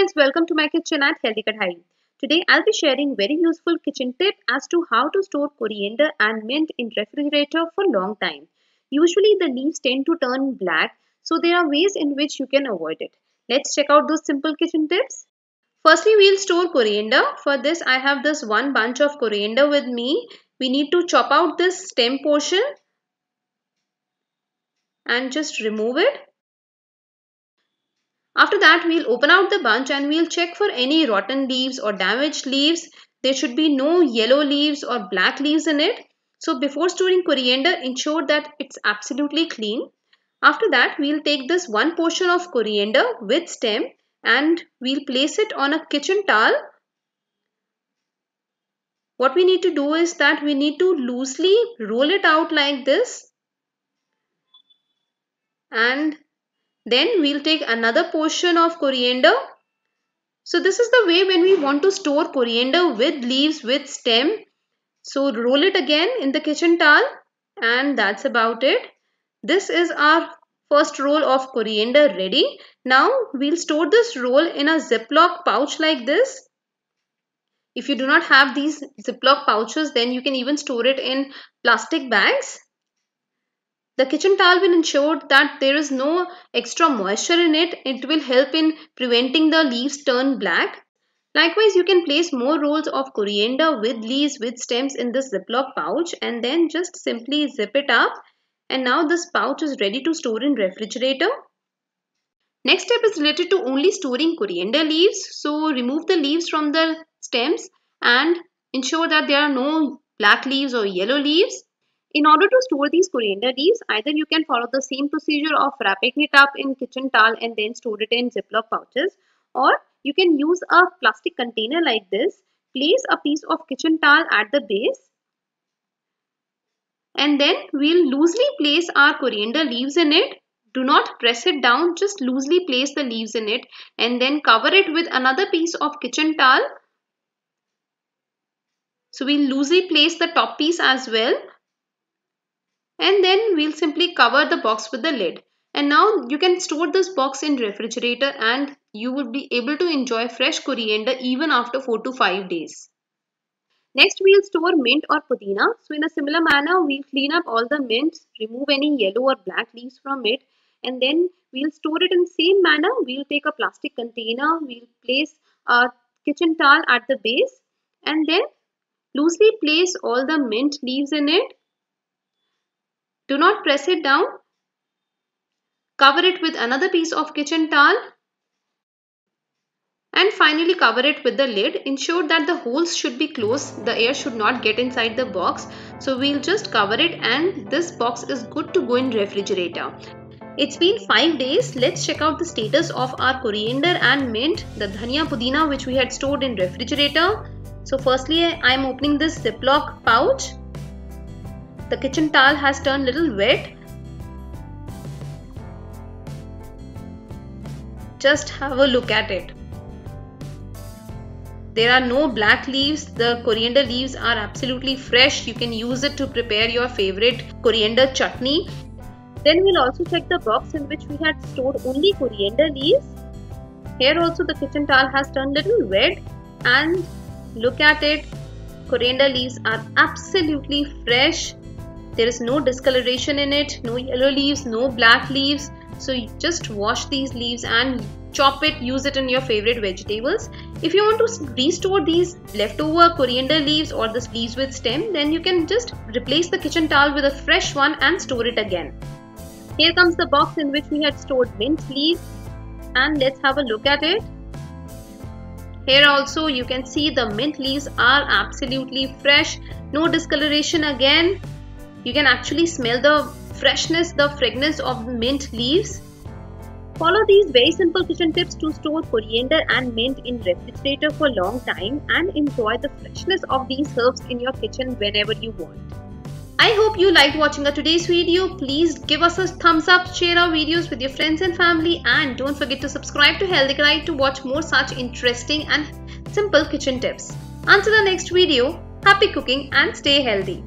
guys, welcome to my kitchen at Healthy Kadai. Today I'll be sharing very useful kitchen tip as to how to store coriander and mint in refrigerator for long time. Usually the leaves tend to turn black, so there are ways in which you can avoid it. Let's check out those simple kitchen tips. Firstly, we'll store coriander. For this I have this one bunch of coriander with me. We need to chop out this stem portion and just remove it. After that, we'll open out the bunch and we'll check for any rotten leaves or damaged leaves. There should be no yellow leaves or black leaves in it. So before storing coriander, ensure that it's absolutely clean. After that, we'll take this one portion of coriander with stem and we'll place it on a kitchen towel. What we need to do is that we need to loosely roll it out like this, and then we'll take another portion of coriander. So this is the way when we want to store coriander with leaves with stem. So roll it again in the kitchen towel and that's about it. This is our first roll of coriander ready. Now we'll store this roll in a Ziploc pouch like this. If you do not have these Ziploc pouches, then you can even store it in plastic bags. The kitchen towel will ensure that there is no extra moisture in it. It will help in preventing the leaves turn black. Likewise, you can place more rolls of coriander with leaves with stems in this Ziploc pouch and then just simply zip it up. And now this pouch is ready to store in refrigerator. Next step is related to only storing coriander leaves. So remove the leaves from the stems and ensure that there are no black leaves or yellow leaves. In order to store these coriander leaves, either you can follow the same procedure of wrapping it up in kitchen towel and then store it in Ziploc pouches, or you can use a plastic container like this, place a piece of kitchen towel at the base, and then we'll loosely place our coriander leaves in it. Do not press it down, just loosely place the leaves in it and then cover it with another piece of kitchen towel. So we'll loosely place the top piece as well. And then we'll simply cover the box with the lid. And now you can store this box in refrigerator and you will be able to enjoy fresh coriander even after 4 to 5 days. Next, we'll store mint or pudina. So in a similar manner, we'll clean up all the mint, remove any yellow or black leaves from it, and then we'll store it in the same manner. We'll take a plastic container, we'll place a kitchen towel at the base and then loosely place all the mint leaves in it. Do not press it down. Cover it with another piece of kitchen towel. And finally cover it with the lid. Ensure that the holes should be closed. The air should not get inside the box. So we'll just cover it and this box is good to go in refrigerator. It's been 5 days. Let's check out the status of our coriander and mint, the dhania pudina which we had stored in refrigerator. So firstly, I'm opening this Ziploc pouch. The kitchen towel has turned little wet. Just have a look at it. There are no black leaves. The coriander leaves are absolutely fresh. You can use it to prepare your favorite coriander chutney. Then we'll also check the box in which we had stored only coriander leaves. Here also the kitchen towel has turned little wet and look at it. Coriander leaves are absolutely fresh. There is no discoloration in it, no yellow leaves, no black leaves. So you just wash these leaves and chop it, use it in your favorite vegetables. If you want to restore these leftover coriander leaves or the leaves with stem, then you can just replace the kitchen towel with a fresh one and store it again. Here comes the box in which we had stored mint leaves and let's have a look at it. Here also you can see the mint leaves are absolutely fresh, no discoloration again. You can actually smell the freshness, the fragrance of the mint leaves. Follow these very simple kitchen tips to store coriander and mint in refrigerator for a long time and enjoy the freshness of these herbs in your kitchen whenever you want. I hope you liked watching today's video. Please give us a thumbs up, share our videos with your friends and family, and don't forget to subscribe to Healthy Kadai to watch more such interesting and simple kitchen tips. Until the next video, happy cooking and stay healthy.